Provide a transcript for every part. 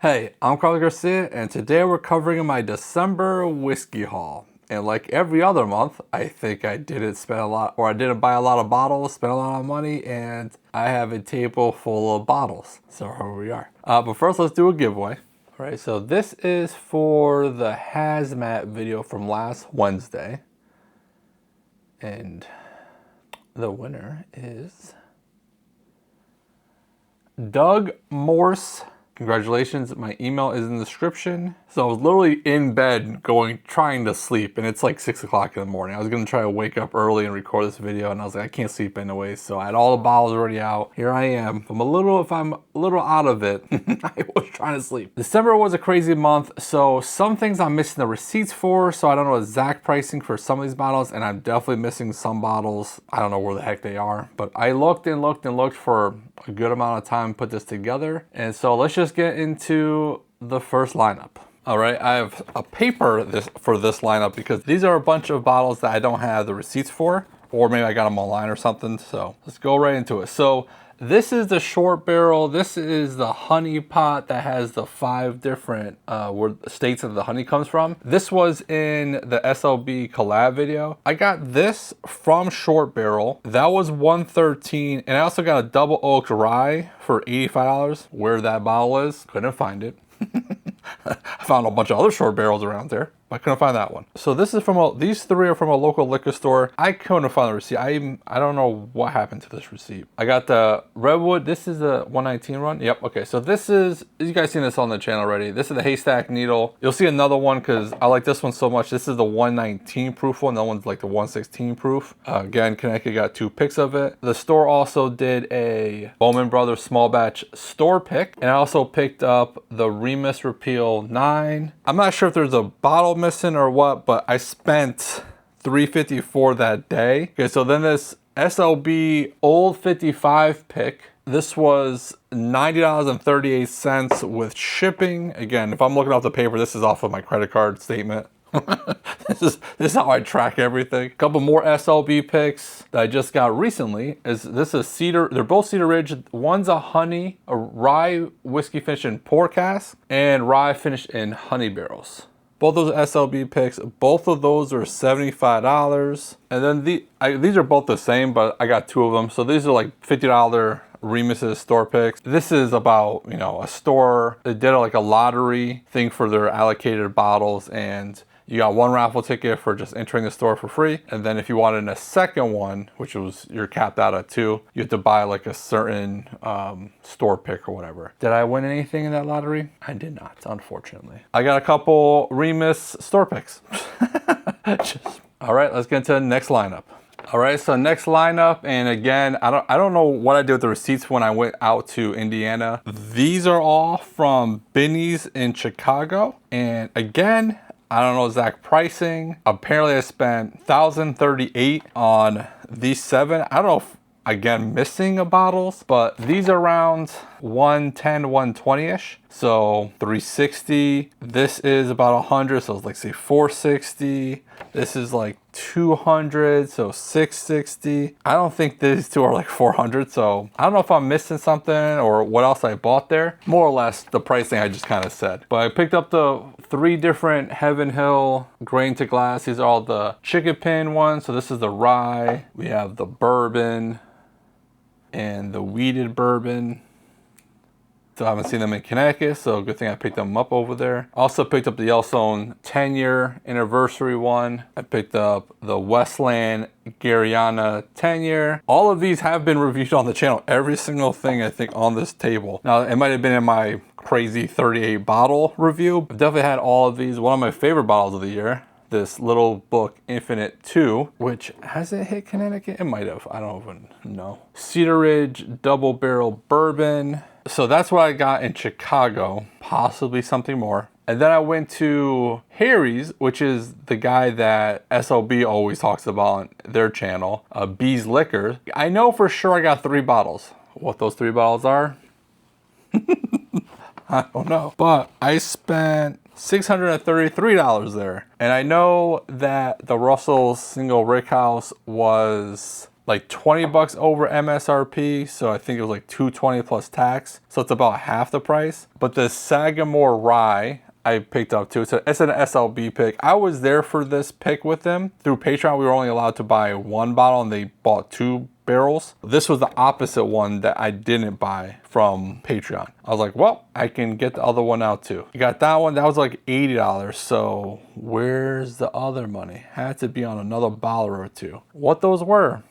Hey, I'm Carlos Garcia, and today we're covering my December whiskey haul. And like every other month, I think I didn't spend a lot, or I didn't buy a lot of bottles, spend a lot of money, and I have a table full of bottles. So here we are. But first, let's do a giveaway. All right, so this is for the hazmat video from last Wednesday. And the winner is Doug Morse. Congratulations, my email is in the description. So I was literally in bed trying to sleep, and it's like 6 o'clock in the morning. I was gonna try to wake up early and record this video, and I was like, I can't sleep anyway. So I had all the bottles already out. Here I am. If I'm a little out of it, I was trying to sleep. December was a crazy month, so some things I'm missing the receipts for, so I don't know exact pricing for some of these bottles, and I'm definitely missing some bottles. I don't know where the heck they are, but I looked and looked and looked for a good amount of time to put this together. And so let's just get into the first lineup. All right, I have a paper for this lineup because these are a bunch of bottles that I don't have the receipts for, or maybe I got them online or something. So let's go right into it. So this is the short barrel. This is the honey pot that has the 5 different states that the honey comes from. This was in the SLB collab video. I got this from Short Barrel. That was $113, and I also got a double oaked rye for $85. Where that bottle is, couldn't find it. I found a bunch of other short barrels around there, but I couldn't find that one. So this is from these 3 are from a local liquor store. I couldn't find the receipt. I don't know what happened to this receipt. I got the Redwood. This is a 119 run. Yep. Okay. So this is, you guys seen this on the channel already. This is the Haystack Needle. You'll see another one because I like this one so much. This is the 119 proof one. That one's like the 116 proof. Again, Connecticut got 2 picks of it. The store also did a Bowman Brothers small batch store pick, and I also picked up the Remus Repeal 9. I'm not sure if there's a bottle missing or what, but I spent $354 that day. Okay, so then this SLB Old 55 pick, this was $90.38 with shipping. Again, if I'm looking off the paper, this is off of my credit card statement. This is how I track everything. A couple more SLB picks that I just got recently. This is Cedar. They're both Cedar Ridge. One's a rye whiskey finished in pour cask, and rye finished in honey barrels. Both those SLB picks, both of those are $75. And then these are both the same, but I got 2 of them. So these are like $50 Remus's store picks. This is about, a store. They did like a lottery thing for their allocated bottles, and you got 1 raffle ticket for just entering the store for free. And then if you wanted a second one, which was, you're capped out at 2, you have to buy like a certain store pick or whatever. Did I win anything in that lottery? I did not, unfortunately. I got a couple Remus store picks. All right, let's get into the next lineup. All right, so next lineup, and again, I don't know what I did with the receipts when I went out to Indiana. These are all from Binny's in Chicago, and again, I don't know exact pricing. Apparently I spent $1,038 on these 7. I don't know if, again, missing a bottles, but these are around 110, 120-ish. So $360. This is about 100, so it's like say $460. This is like 200, so $660. I don't think these 2 are like 400, so I don't know if I'm missing something or what else I bought there. More or less the pricing I just kind of said. But I picked up the 3 different Heaven Hill grain to glass. These are all the chicken pin ones. So this is the rye. We have the bourbon and the weeded bourbon. So I haven't seen them in Connecticut, so good thing I picked them up over there. Also picked up the Yellowstone 10-year anniversary one. I picked up the Westland Gariana 10-year. All of these have been reviewed on the channel. Every single thing I think on this table. Now it might have been in my crazy 38 bottle review. I've definitely had all of these. One of my favorite bottles of the year, this Little Book Infinite 2, which hasn't hit Connecticut. It might have, I don't even know. Cedar Ridge Double Barrel Bourbon. So that's what I got in Chicago, possibly something more. And then I went to Harry's, which is the guy that SLB always talks about on their channel, Bees Liquors. I know for sure I got 3 bottles. What those 3 bottles are, I don't know. But I spent $633 there. And I know that the Russell Single Rickhouse was like 20 bucks over MSRP. So I think it was like $220 plus tax. So it's about half the price. But the Sagamore Rye, I picked up too. So it's an SLB pick. I was there for this pick with them. Through Patreon, we were only allowed to buy one bottle and they bought 2 barrels. This was the opposite one that I didn't buy from Patreon. I was like, well, I can get the other one out too. You got that one, that was like $80. So where's the other money? Had to be on another bottle or two. What those were,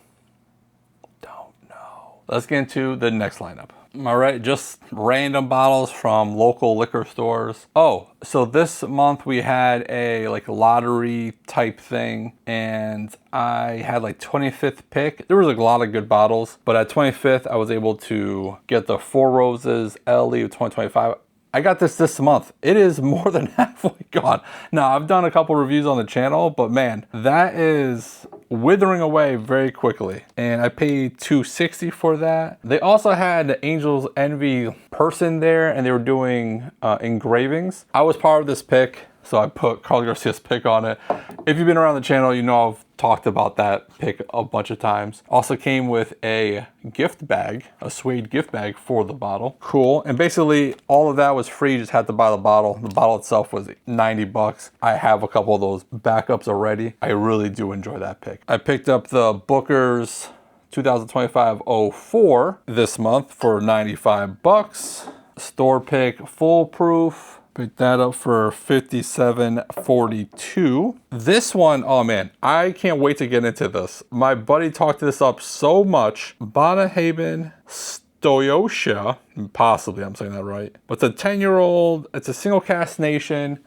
don't know. Let's get into the next lineup. All right, just random bottles from local liquor stores. Oh, so this month we had a like lottery type thing, and I had like 25th pick. There was like a lot of good bottles, but at 25th I was able to get the Four Roses LE 2025. I got this month. It is more than halfway gone. Now, I've done a couple reviews on the channel, but man, that is withering away very quickly. And I paid $260 for that. They also had the Angel's Envy person there, and they were doing engravings. I was part of this pick, so I put Carlos Garcia's pick on it. If you've been around the channel, you know I've talked about that pick a bunch of times. Also came with a gift bag, a suede gift bag for the bottle. Cool. And basically all of that was free. You just had to buy the bottle. The bottle itself was 90 bucks. I have a couple of those backups already. I really do enjoy that pick. I picked up the Booker's 2025-04 this month for 95 bucks. Store pick, Foolproof. Picked that up for $57.42. This one, oh man, I can't wait to get into this. My buddy talked this up so much. Bonahaven Stoyosha, possibly I'm saying that right. But it's a 10-year-old, it's a single cask nation.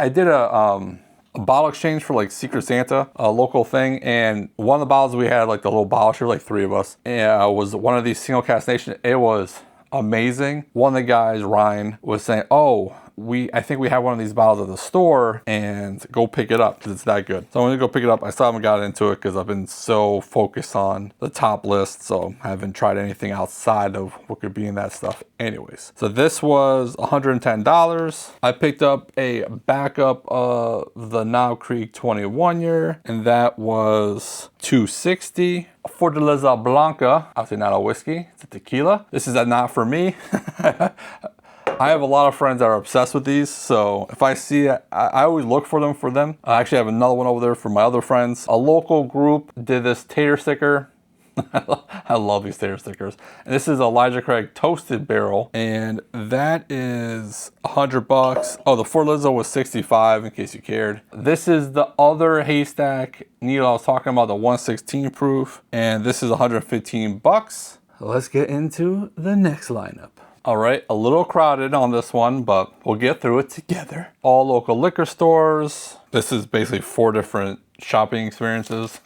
I did a bottle exchange for like Secret Santa, a local thing, and one of the bottles we had, like the little bottle, sure, like 3 of us, and was one of these single cask nation. It was amazing. One of the guys, Ryan, was saying, oh, I think we have one of these bottles at the store, and go pick it up because it's that good. So I'm gonna go pick it up. I still haven't got into it because I've been so focused on the top list, so I haven't tried anything outside of what could be in that stuff anyways. So this was $110. I picked up a backup of the Knob Creek 21 year, and that was $260. Fortaleza Blanca, obviously not a whiskey, it's a tequila. This is a not for me. I have a lot of friends that are obsessed with these, so if I see it, I always look for them. I actually have another one over there for my other friends. A local group did this tater sticker. I love these tater stickers. And this is Elijah Craig Toasted Barrel, and that is 100 bucks. Oh, the Fortaleza was 65 in case you cared. This is the other Haystack needle I was talking about, the 116 proof, and this is 115 bucks. Let's get into the next lineup. All right, a little crowded on this one, but we'll get through it together. All local liquor stores. This is basically 4 different shopping experiences.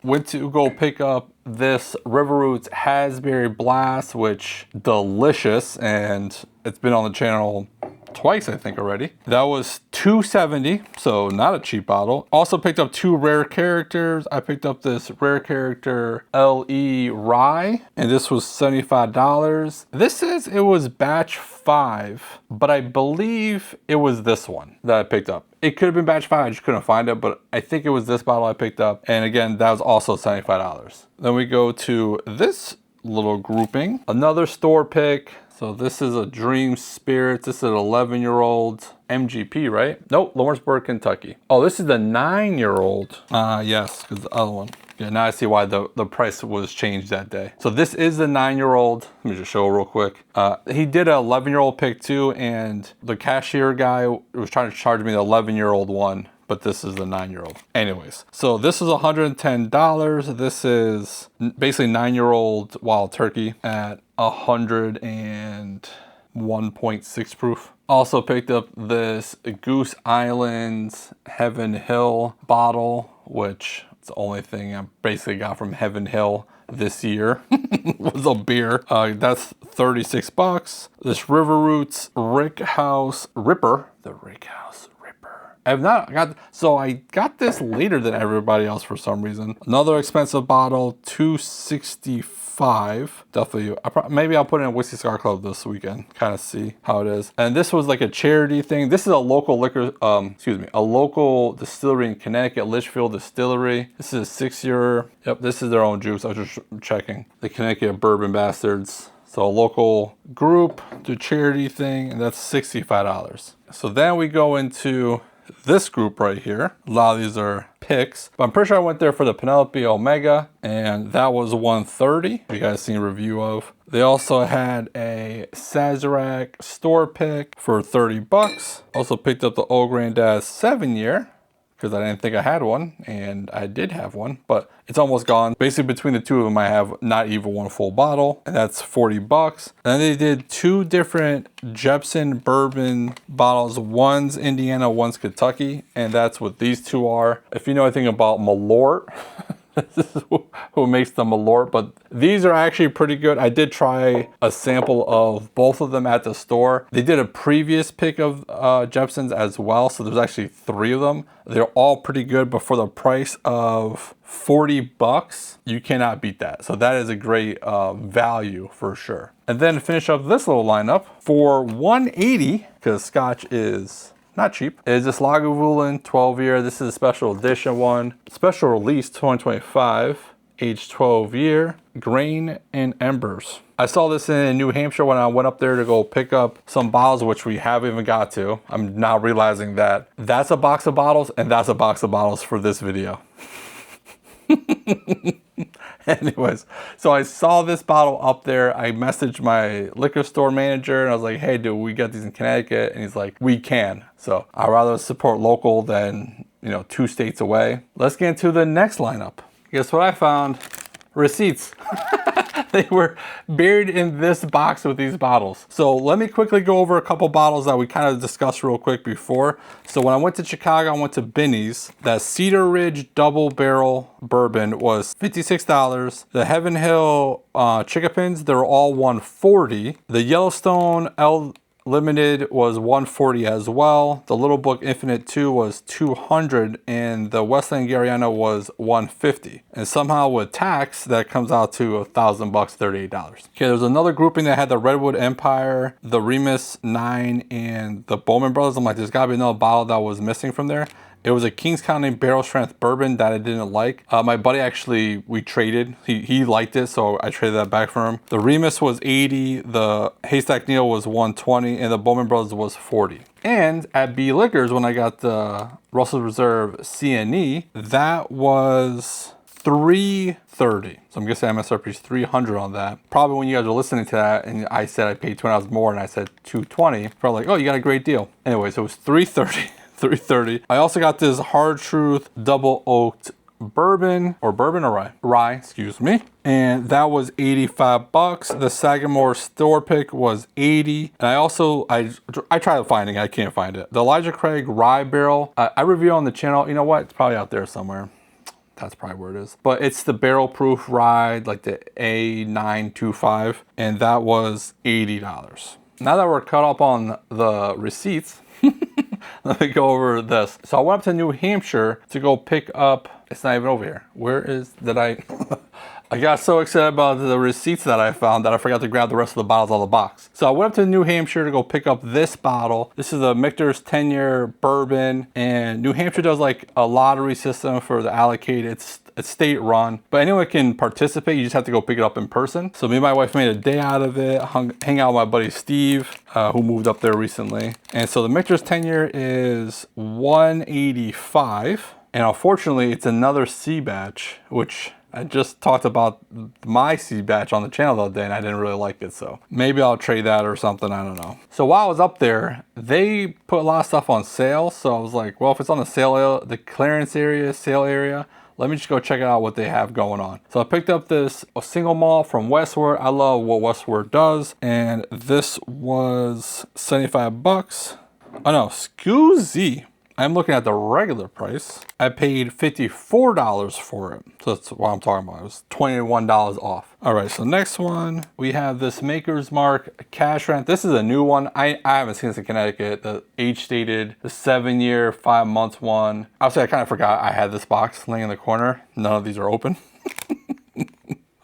Went to go pick up this River Roots Hasberry Blast, which delicious, and it's been on the channel twice, I think, already. That was $270, so not a cheap bottle. Also picked up 2 rare characters. I picked up this rare character LE Rye, and this was $75. This says it was batch 5, but I believe it was this one that I picked up. It could have been batch 5, I just couldn't find it, but I think it was this bottle I picked up. And again, that was also $75. Then we go to this little grouping, another store pick. So this is a Dream Spirits. This is an 11-year-old MGP, right? Nope, Lawrenceburg, Kentucky. Oh, this is the 9-year-old. Yes, because the other one. Yeah, now I see why the price was changed that day. So this is the 9-year-old. Let me just show real quick. He did an 11-year-old pick too, and the cashier guy was trying to charge me the 11-year-old one, but this is the 9-year-old. Anyways, so this is $110. This is basically 9-year-old Wild Turkey at 101.6 proof. Also picked up this Goose Island Heaven Hill bottle, which is the only thing I basically got from Heaven Hill this year was a beer. That's 36 bucks. This River Roots Rick House Ripper, the Rick House Ripper. I have not got, so I got this later than everybody else for some reason. Another expensive bottle, $265. Definitely, maybe I'll put it in Whiskey Cigar Club this weekend, kind of see how it is. And this was like a charity thing. This is a local liquor, a local distillery in Connecticut, Litchfield Distillery. This is a 6-year, yep, this is their own juice. I was just checking. The Connecticut Bourbon Bastards. So a local group, do charity thing, and that's $65. So then we go into this group right here. A lot of these are picks, but I'm pretty sure I went there for the Penelope Omega, and that was $130. You guys seen a review of. They also had a Sazerac store pick for $30. Also picked up the Old Granddad 7-year. Because I didn't think I had one, and I did have one, but it's almost gone. Basically, between the two of them, I have not even one full bottle, and that's $40. And then they did 2 different Jepson bourbon bottles. One's Indiana, one's Kentucky, and that's what these 2 are. If you know anything about Malort, this is who makes the Malort, but these are actually pretty good. I did try a sample of both of them at the store. They did a previous pick of Jepson's as well, so there's actually 3 of them. They're all pretty good, but for the price of $40, you cannot beat that. So that is a great value for sure. And then to finish up this little lineup, for $180, because Scotch is not cheap, is this Lagavulin 12-year. This is a special edition one. Special release 2025, age 12-year, grain and embers. I saw this in New Hampshire when I went up there to go pick up some bottles, which we haven't even got to. I'm now realizing that that's a box of bottles and that's a box of bottles for this video. Anyways, so I saw this bottle up there. I messaged my liquor store manager and I was like, hey, dude, we got these in Connecticut. And he's like, we can. So I'd rather support local than, 2 states away. Let's get into the next lineup. Guess what I found? Receipts. They were buried in this box with these bottles. So let me quickly go over a couple bottles that we kind of discussed real quick before. So when I went to Chicago, I went to Binny's. That Cedar Ridge double barrel bourbon was $56. The Heaven Hill Chickapins, they're all $140. The Yellowstone Limited was $140 as well. The Little Book Infinite 2 was $200, and the Westland Garyana was $150. And somehow with tax, that comes out to $1,000, $38. Okay, there's another grouping that had the Redwood Empire, the Remus 9, and the Bowman Brothers. I'm like, there's gotta be another bottle that was missing from there. It was a Kings County barrel strength bourbon that I didn't like. My buddy actually, we traded. He liked it, so I traded that back for him. The Remus was $80, the Haystack Neal was $120, and the Bowman Brothers was $40. And at B Liquors, when I got the Russell Reserve CNE, that was $330. So I'm guessing MSRP is $300 on that. Probably when you guys were listening to that and I said I paid $20 more and I said $220, probably like, oh, you got a great deal. Anyways, it was $330. $330. I also got this Hard Truth double oaked bourbon or rye, excuse me. And that was $85. The Sagamore store pick was $80. And I also, I tried finding it, I can't find it. The Elijah Craig rye barrel, I review on the channel. You know what? It's probably out there somewhere. That's probably where it is. But it's the barrel proof rye, like the A925. And that was $80. Now that we're caught up on the receipts, let me go over this. So I went up to New Hampshire to go pick up, it's not even over here. I got so excited about the receipts that I found that I forgot to grab the rest of the bottles out of the box. So I went up to New Hampshire to go pick up this bottle. This is a Michter's 10-year bourbon, and New Hampshire does like a lottery system for the allocated. It's state run, but anyone can participate. You just have to go pick it up in person. So me and my wife made a day out of it, hang out with my buddy Steve, who moved up there recently. And so the Michter's 10-year is $185. And unfortunately, it's another C batch, which I just talked about my C batch on the channel the other day and I didn't really like it. So maybe I'll trade that or something, I don't know. So while I was up there, they put a lot of stuff on sale. So I was like, well, if it's on the sale, the clearance area, sale area, let me just go check out what they have going on. So I picked up this single malt from Westward. I love what Westward does. And this was $75. Oh no, excuse me. I'm looking at the regular price. I paid $54 for it. So that's what I'm talking about. It was $21 off. All right, so next one, we have this Maker's Mark cash rent. This is a new one. I haven't seen this in Connecticut. The age stated, the 7-year, 5 months one. Obviously, I kind of forgot I had this box laying in the corner. None of these are open.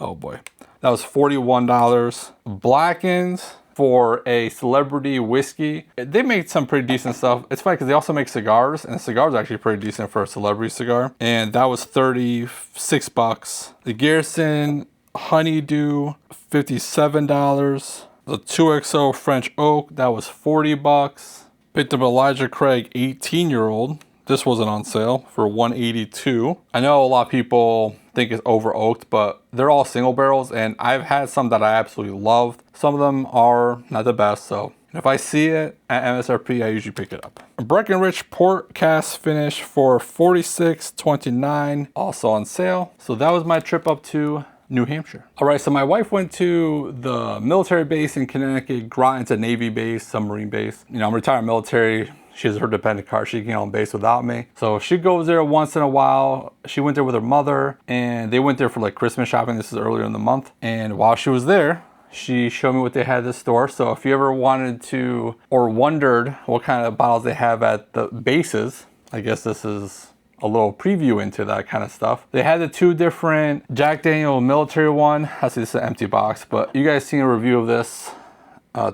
Oh boy. That was $41. Blackens for a celebrity whiskey. They make some pretty decent stuff. It's funny because they also make cigars, and the cigar is actually pretty decent for a celebrity cigar. And that was $36. The Garrison Honeydew, $57. The 2XO French Oak, that was $40. Picked up Elijah Craig 18-year-old. This wasn't on sale for $182. I know a lot of people think it's over oaked, but they're all single barrels, and I've had some that I absolutely loved. Some of them are not the best, so if I see it at MSRP, I usually pick it up. A Breckenridge Port Cask Finish for $46.29, also on sale. So that was my trip up to New Hampshire. All right, so my wife went to the military base in Connecticut, Groton's a Navy base, submarine base. You know, I'm retired military. She has her dependent car. She can get on base without me. So she goes there once in a while. She went there with her mother, and they went there for like Christmas shopping. This is earlier in the month. And while she was there, she showed me what they had at the store. So if you ever wanted to or wondered what kind of bottles they have at the bases, I guess this is a little preview into that kind of stuff. They had the 2 different Jack Daniel military one. I see this is an empty box, but you guys seen a review of this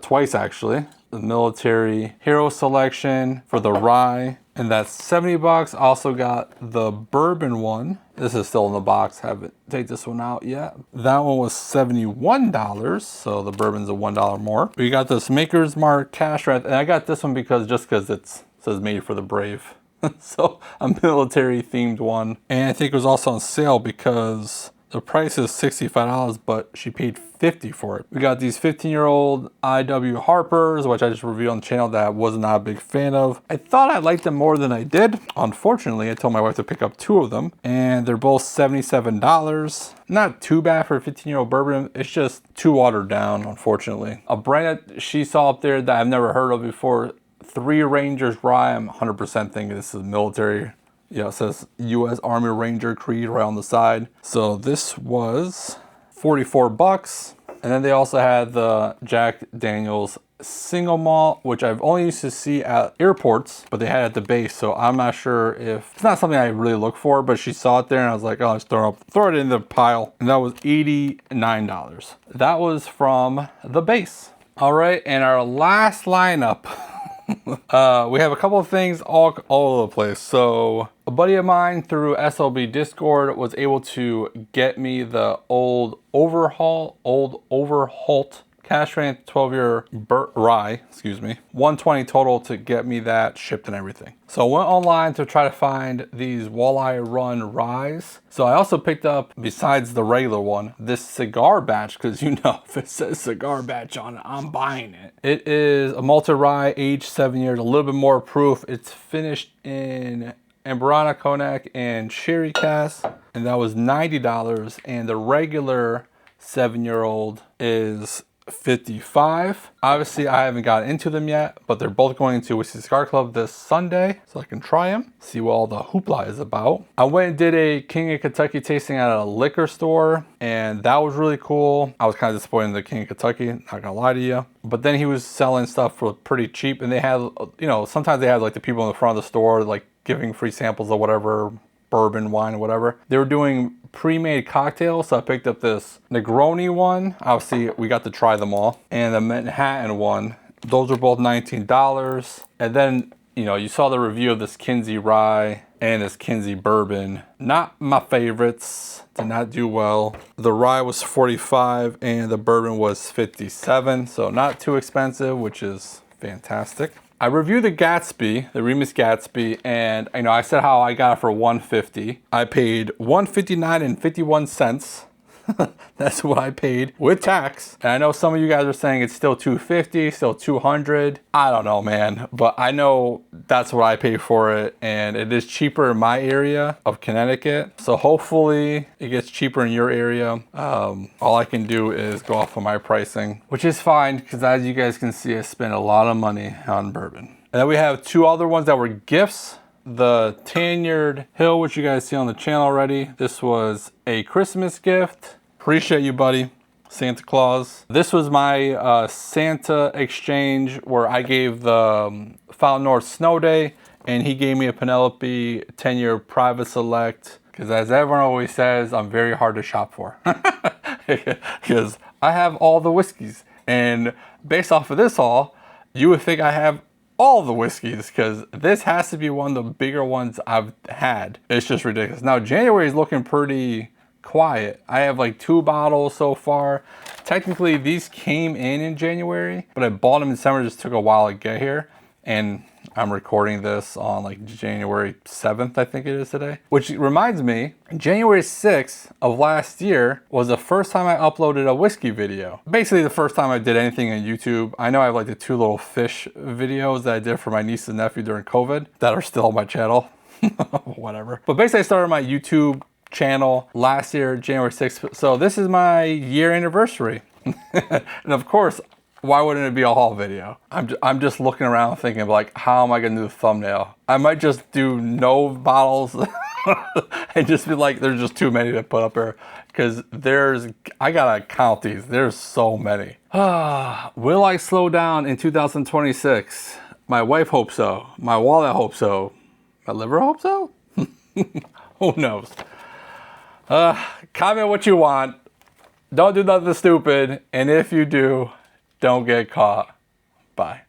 twice actually. The military hero selection for the rye, and that's $70. Also got the bourbon one. This is still in the box, haven't take this one out yet. That one was $71, so the bourbon's a $1 more. We got this Maker's Mark cash rent, and I got this one because it says made for the brave. So a military themed one, and I think it was also on sale because the price is $65, but she paid $50 for it. We got these 15-year-old IW Harpers, which I just reviewed on the channel that I was not a big fan of. I thought I liked them more than I did. Unfortunately, I told my wife to pick up 2 of them, and they're both $77. Not too bad for a 15-year-old bourbon. It's just too watered down, unfortunately. A brand that she saw up there that I've never heard of before, 3 Rangers Rye. I'm 100% thinking this is military. Yeah, it says U.S. Army Ranger Creed right on the side. So this was $44. And then they also had the Jack Daniel's single malt, which I've only used to see at airports, but they had it at the base. So I'm not sure if it's not something I really look for, but she saw it there and I was like, oh, let's throw it in the pile. And that was $89. That was from the base. All right, and our last lineup. We have a couple of things all over the place. So a buddy of mine through SLB Discord was able to get me the old Overholt cash rent 12-year rye, excuse me, $120 total to get me that shipped and everything. So I went online to try to find these Walleye Run ryes. So I also picked up, besides the regular one, this cigar batch, because you know, if it says cigar batch on it, I'm buying it. It is a malted rye, aged 7 years, a little bit more proof. It's finished in Amburana Cognac and Sherry Cask, and that was $90. And the regular 7-year-old is $55. Obviously, I haven't gotten into them yet, but they're both going into Whiskey Cigar Club this Sunday, so I can try them, see what all the hoopla is about. I went and did a King of Kentucky tasting at a liquor store, and that was really cool. I was kind of disappointed in the King of Kentucky, not gonna lie to you. But then he was selling stuff for pretty cheap, and they had, you know, sometimes they had like the people in the front of the store like giving free samples of whatever, bourbon, wine, or whatever. They were doing pre-made cocktails, so I picked up this Negroni one. Obviously, we got to try them all. And the Manhattan one. Those are both $19. And then, you know, you saw the review of this Kinsey Rye and this Kinsey Bourbon. Not my favorites. Did not do well. The Rye was $45 and the Bourbon was $57. So not too expensive, which is fantastic. I reviewed the Gatsby, the Remus Gatsby, and I know I said how I got it for $150. I paid $159.51. That's what I paid with tax. And I know some of you guys are saying it's still $250, still $200. I don't know, man, but I know that's what I paid for it, and it is cheaper in my area of Connecticut. So hopefully it gets cheaper in your area. All I can do is go off of my pricing, which is fine because as you guys can see, I spent a lot of money on bourbon. And then we have 2 other ones that were gifts the Tanyard Hill, which you guys see on the channel already. This was a Christmas gift. Appreciate you, buddy. Santa Claus. This was my Santa exchange where I gave the Fountain North Snow Day and he gave me a Penelope 10-year private select, because as everyone always says, I'm very hard to shop for because I have all the whiskeys, and based off of this haul you would think I have all the whiskeys, because this has to be one of the bigger ones I've had. It's just ridiculous. Now January is looking pretty quiet. I have like 2 bottles so far. Technically these came in January, but I bought them in December. It just took a while to get here, and I'm recording this on like January 7th, I think it is today. Which reminds me, January 6th of last year was the first time I uploaded a whiskey video. Basically the first time I did anything on YouTube. I know I have like the 2 little fish videos that I did for my niece and nephew during COVID that are still on my channel. Whatever. But basically I started my YouTube channel last year, January 6th. So this is my year anniversary. And of course, why wouldn't it be a haul video? I'm just looking around thinking like, how am I gonna do the thumbnail? I might just do no bottles and just be like, there's just too many to put up here, because I gotta count these. There's so many. Will I slow down in 2026? My wife hopes so. My wallet hopes so. My liver hopes so? Who knows? Comment what you want. Don't do nothing stupid. And if you do, don't get caught. Bye.